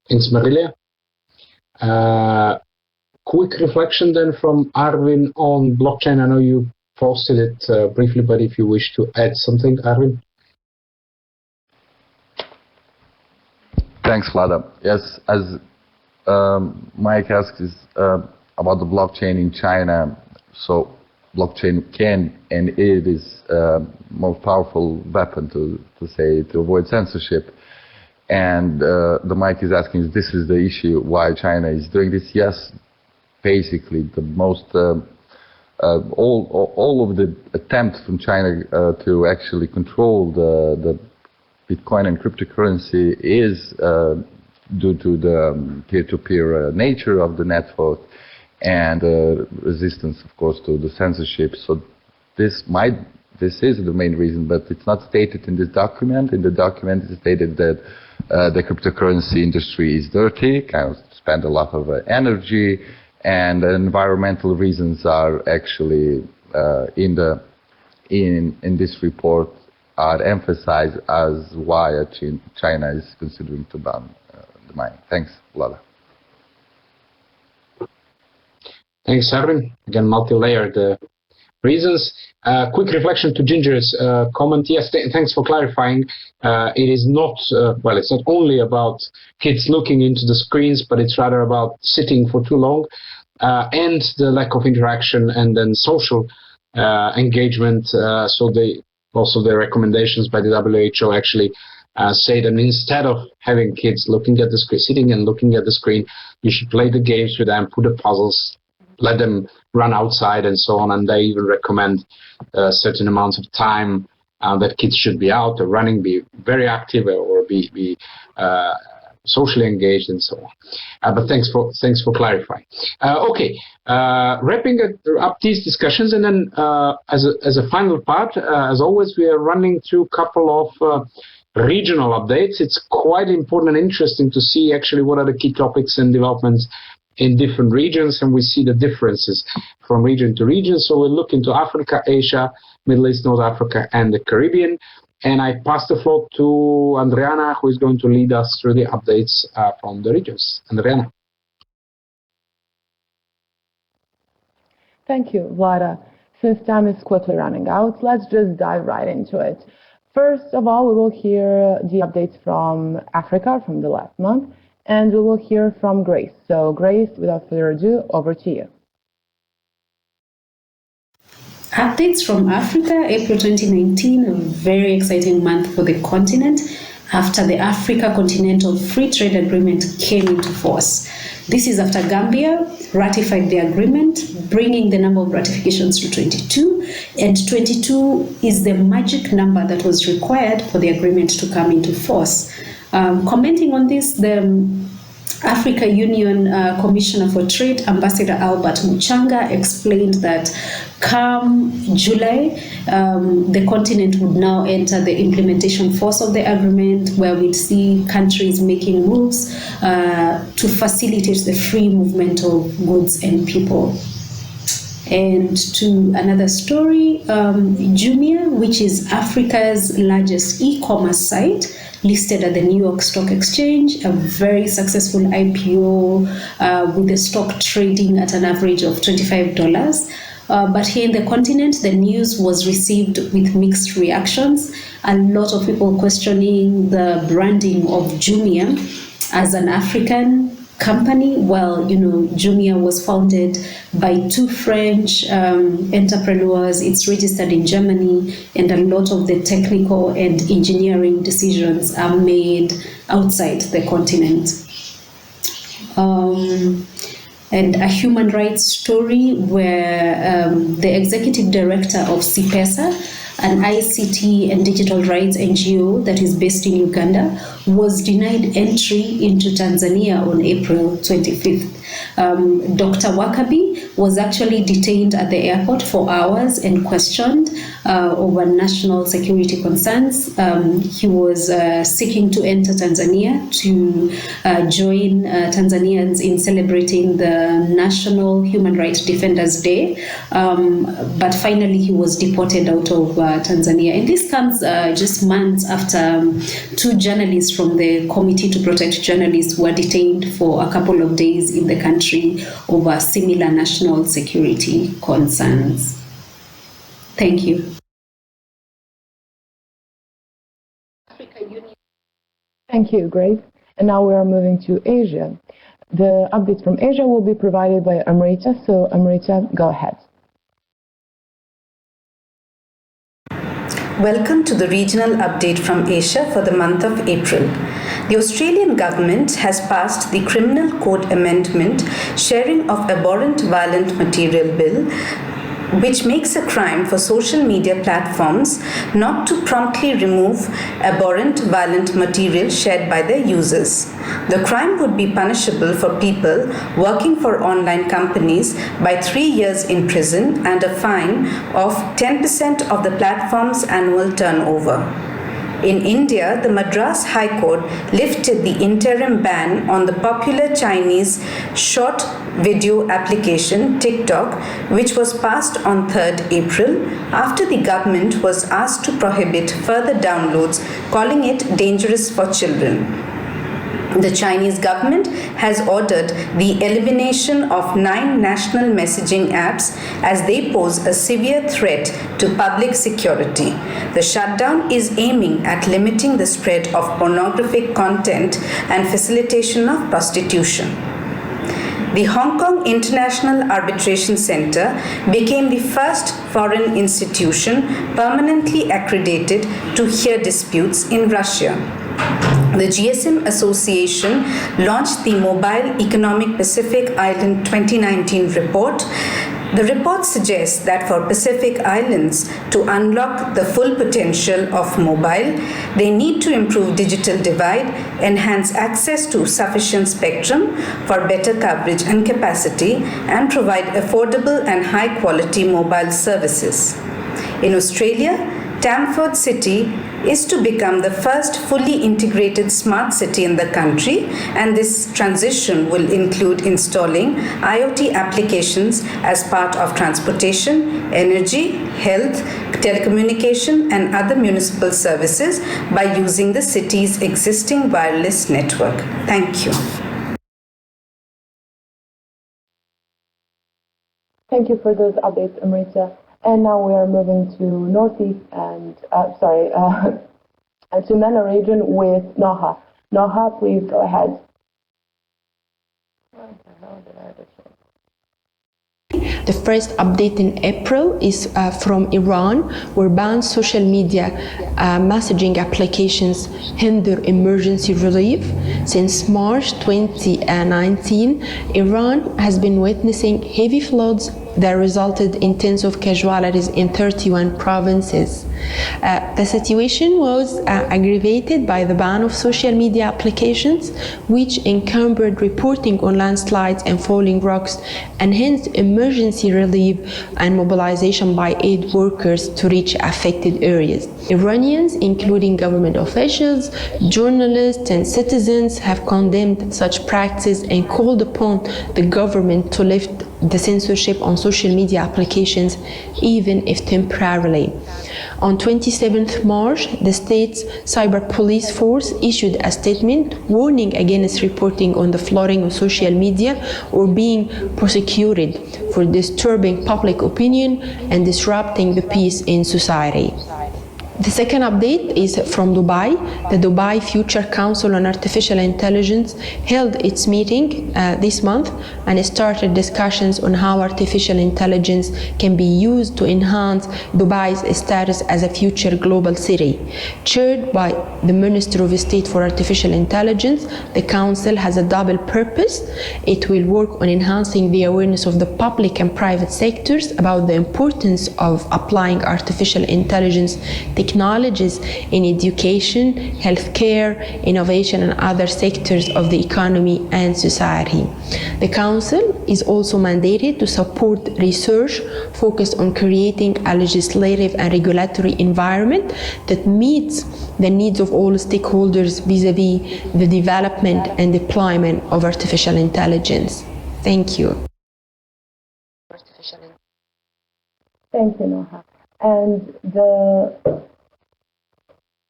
Thanks, Marilia. Quick reflection then from Arvin on blockchain. I know you posted it briefly, but if you wish to add something, Arvin. Thanks, Vlada. Yes, as Mike asked, is about the blockchain in China. So blockchain can and it is most powerful weapon to avoid censorship. And the Mike is asking, this is the issue why China is doing this. Yes, basically the most all of the attempts from China to actually control the Bitcoin and cryptocurrency is due to the peer-to-peer nature of the network and resistance, of course, to the censorship. So this is the main reason, but it's not stated in this document. In the document, it's stated that the cryptocurrency industry is dirty, kind of spend a lot of energy, and environmental reasons are actually in this report are emphasized as why China is considering to ban the mining. Thanks, Vlada. Thanks, Arvin. Again, multi-layered reasons. Quick reflection to Ginger's comment. Yes, thanks for clarifying. It is not, it's not only about kids looking into the screens, but it's rather about sitting for too long and the lack of interaction and then social engagement. So also the recommendations by the WHO actually say that instead of having kids looking at the screen, sitting and looking at the screen, you should play the games with them, put the puzzles, let them run outside and so on. And they even recommend certain amounts of time that kids should be out or running, be very active, or be socially engaged and so on. But thanks for clarifying. Okay, wrapping up these discussions, and then as a final part, as always, we are running through a couple of regional updates. It's quite important and interesting to see actually what are the key topics and developments in different regions, and we see the differences from region to region. So we'll look into Africa, Asia, Middle East, North Africa, and the Caribbean. And I pass the floor to Andriana, who is going to lead us through the updates from the regions. Andriana. Thank you, Vlada. Since time is quickly running out, let's just dive right into it. First of all, we will hear the updates from Africa from the last month, and we will hear from Grace. So Grace, without further ado, over to you. Updates from Africa, April 2019, a very exciting month for the continent after the Africa Continental Free Trade Agreement came into force. This is after Gambia ratified the agreement, bringing the number of ratifications to 22, and 22 is the magic number that was required for the agreement to come into force. Commenting on this, the Africa Union Commissioner for Trade, Ambassador Albert Muchanga, explained that come July, the continent would now enter the implementation phase of the agreement, where we'd see countries making moves to facilitate the free movement of goods and people. And to another story, Jumia, which is Africa's largest e-commerce site, listed at the New York Stock Exchange, a very successful IPO with the stock trading at an average of $25. But here in the continent, the news was received with mixed reactions. A lot of people questioning the branding of Jumia as an African company. Well, Jumia was founded by two French entrepreneurs. It's registered in Germany, and a lot of the technical and engineering decisions are made outside the continent. And a human rights story where the executive director of CIPESA, an ICT and digital rights NGO that is based in Uganda, was denied entry into Tanzania on April 25th. Dr. Wakabi was actually detained at the airport for hours and questioned over national security concerns. He was seeking to enter Tanzania to join Tanzanians in celebrating the National Human Rights Defenders Day, but finally he was deported out of Tanzania. And this comes just months after two journalists from the Committee to Protect Journalists were detained for a couple of days in the country over similar national security concerns. Thank you. Thank you, Grace. And now we are moving to Asia. The updates from Asia will be provided by Amrita. So Amrita, go ahead. Welcome to the regional update from Asia for the month of April. The Australian government has passed the Criminal Code Amendment Sharing of Abhorrent Violent Material Bill, which makes a crime for social media platforms not to promptly remove abhorrent violent material shared by their users. The crime would be punishable for people working for online companies by 3 years in prison and a fine of 10% of the platform's annual turnover. In India, the Madras High Court lifted the interim ban on the popular Chinese short video application TikTok, which was passed on 3rd April after the government was asked to prohibit further downloads, calling it dangerous for children. The Chinese government has ordered the elimination of 9 national messaging apps as they pose a severe threat to public security. The shutdown is aiming at limiting the spread of pornographic content and facilitation of prostitution. The Hong Kong International Arbitration Center became the first foreign institution permanently accredited to hear disputes in Russia. The GSM Association launched the Mobile Economic Pacific Island 2019 report. The report suggests that for Pacific Islands to unlock the full potential of mobile, they need to improve digital divide, enhance access to sufficient spectrum for better coverage and capacity, and provide affordable and high-quality mobile services. In Australia, Tamworth City is to become the first fully integrated smart city in the country, and this transition will include installing IoT applications as part of transportation, energy, health, telecommunication, and other municipal services by using the city's existing wireless network. Thank you. Thank you for those updates, Amrita. And now we are moving to Northeast and, to MENA region with Noha. Noha, please go ahead. The first update in April is from Iran, where banned social media messaging applications hinder emergency relief. Since March 2019, Iran has been witnessing heavy floods that resulted in tens of casualties in 31 provinces. The situation was aggravated by the ban of social media applications, which encumbered reporting on landslides and falling rocks, and hence emergency relief and mobilization by aid workers to reach affected areas. Iranians, including government officials, journalists, and citizens, have condemned such practices and called upon the government to lift the censorship on social media applications, even if temporarily. On 27th March, the state's cyber police force issued a statement warning against reporting on the flooding of social media or being prosecuted for disturbing public opinion and disrupting the peace in society. The second update is from Dubai. The Dubai Future Council on Artificial Intelligence held its meeting this month and started discussions on how artificial intelligence can be used to enhance Dubai's status as a future global city. Chaired by the Minister of State for Artificial Intelligence, the Council has a double purpose. It will work on enhancing the awareness of the public and private sectors about the importance of applying artificial intelligence technologies in education, healthcare, innovation, and other sectors of the economy and society. The Council is also mandated to support research focused on creating a legislative and regulatory environment that meets the needs of all stakeholders vis-à-vis the development and deployment of artificial intelligence. Thank you. Thank you, Noha.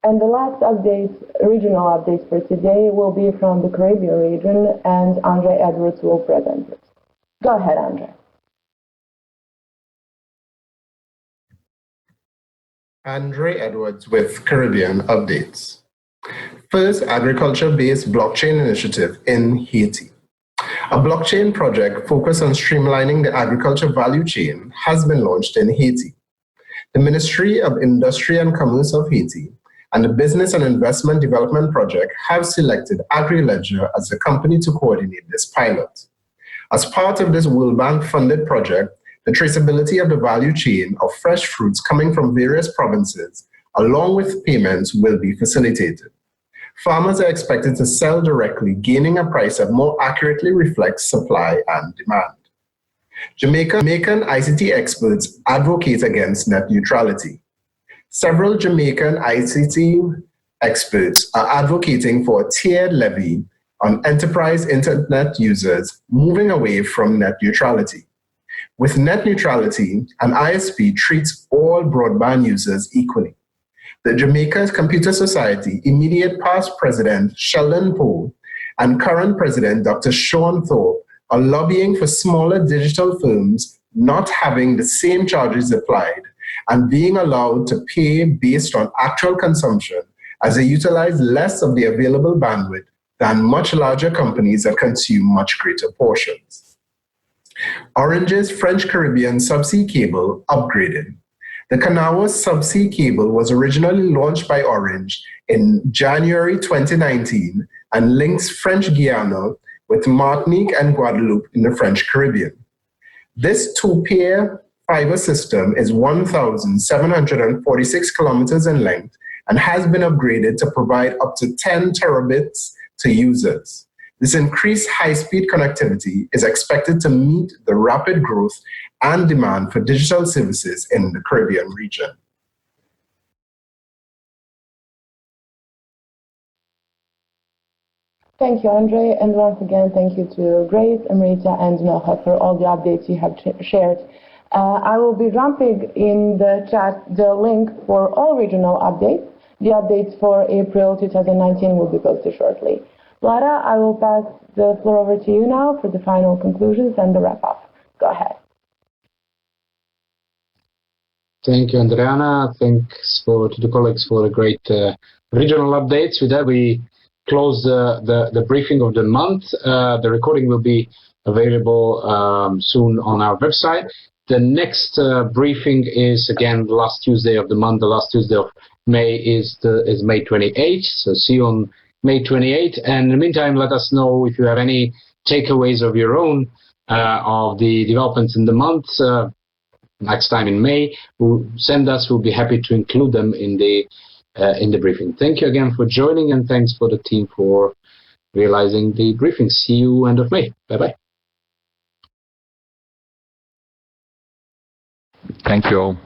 And the last updates, regional updates for today, will be from the Caribbean region, and Andre Edwards will present it. Go ahead, Andre. Andre Edwards with Caribbean updates. First agriculture-based blockchain initiative in Haiti. A blockchain project focused on streamlining the agriculture value chain has been launched in Haiti. The Ministry of Industry and Commerce of Haiti and the Business and Investment Development Project have selected AgriLedger as the company to coordinate this pilot. As part of this World Bank-funded project, the traceability of the value chain of fresh fruits coming from various provinces, along with payments, will be facilitated. Farmers are expected to sell directly, gaining a price that more accurately reflects supply and demand. Jamaican ICT experts advocate against net neutrality. Several Jamaican ICT experts are advocating for a tiered levy on enterprise internet users, moving away from net neutrality. With net neutrality, an ISP treats all broadband users equally. The Jamaica Computer Society immediate past president Sheldon Poe and current president Dr. Sean Thorpe are lobbying for smaller digital firms not having the same charges applied and being allowed to pay based on actual consumption as they utilize less of the available bandwidth than much larger companies that consume much greater portions. Orange's French Caribbean subsea cable upgraded. The Kanawha subsea cable was originally launched by Orange in January 2019 and links French Guiana with Martinique and Guadeloupe in the French Caribbean. This two-pair fiber system is 1,746 kilometers in length and has been upgraded to provide up to 10 terabits to users. This increased high-speed connectivity is expected to meet the rapid growth and demand for digital services in the Caribbean region. Thank you, Andre, and once again, thank you to Grace, Amrita, and Noha for all the updates you have shared. I will be dumping in the chat the link for all regional updates. The updates for April 2019 will be posted shortly. Vlada, I will pass the floor over to you now for the final conclusions and the wrap-up. Go ahead. Thank you, Andriana. Thanks to the colleagues for the great regional updates. With that, we close the briefing of the month. The recording will be available soon on our website. The next briefing is again the last Tuesday of the month. The last Tuesday of May is May 28th. So see you on May 28th. And in the meantime, let us know if you have any takeaways of your own of the developments in the month. Next time in May, send us. We'll be happy to include them in the briefing. Thank you again for joining, and thanks for the team for realizing the briefing. See you end of May. Bye-bye. Thank you all.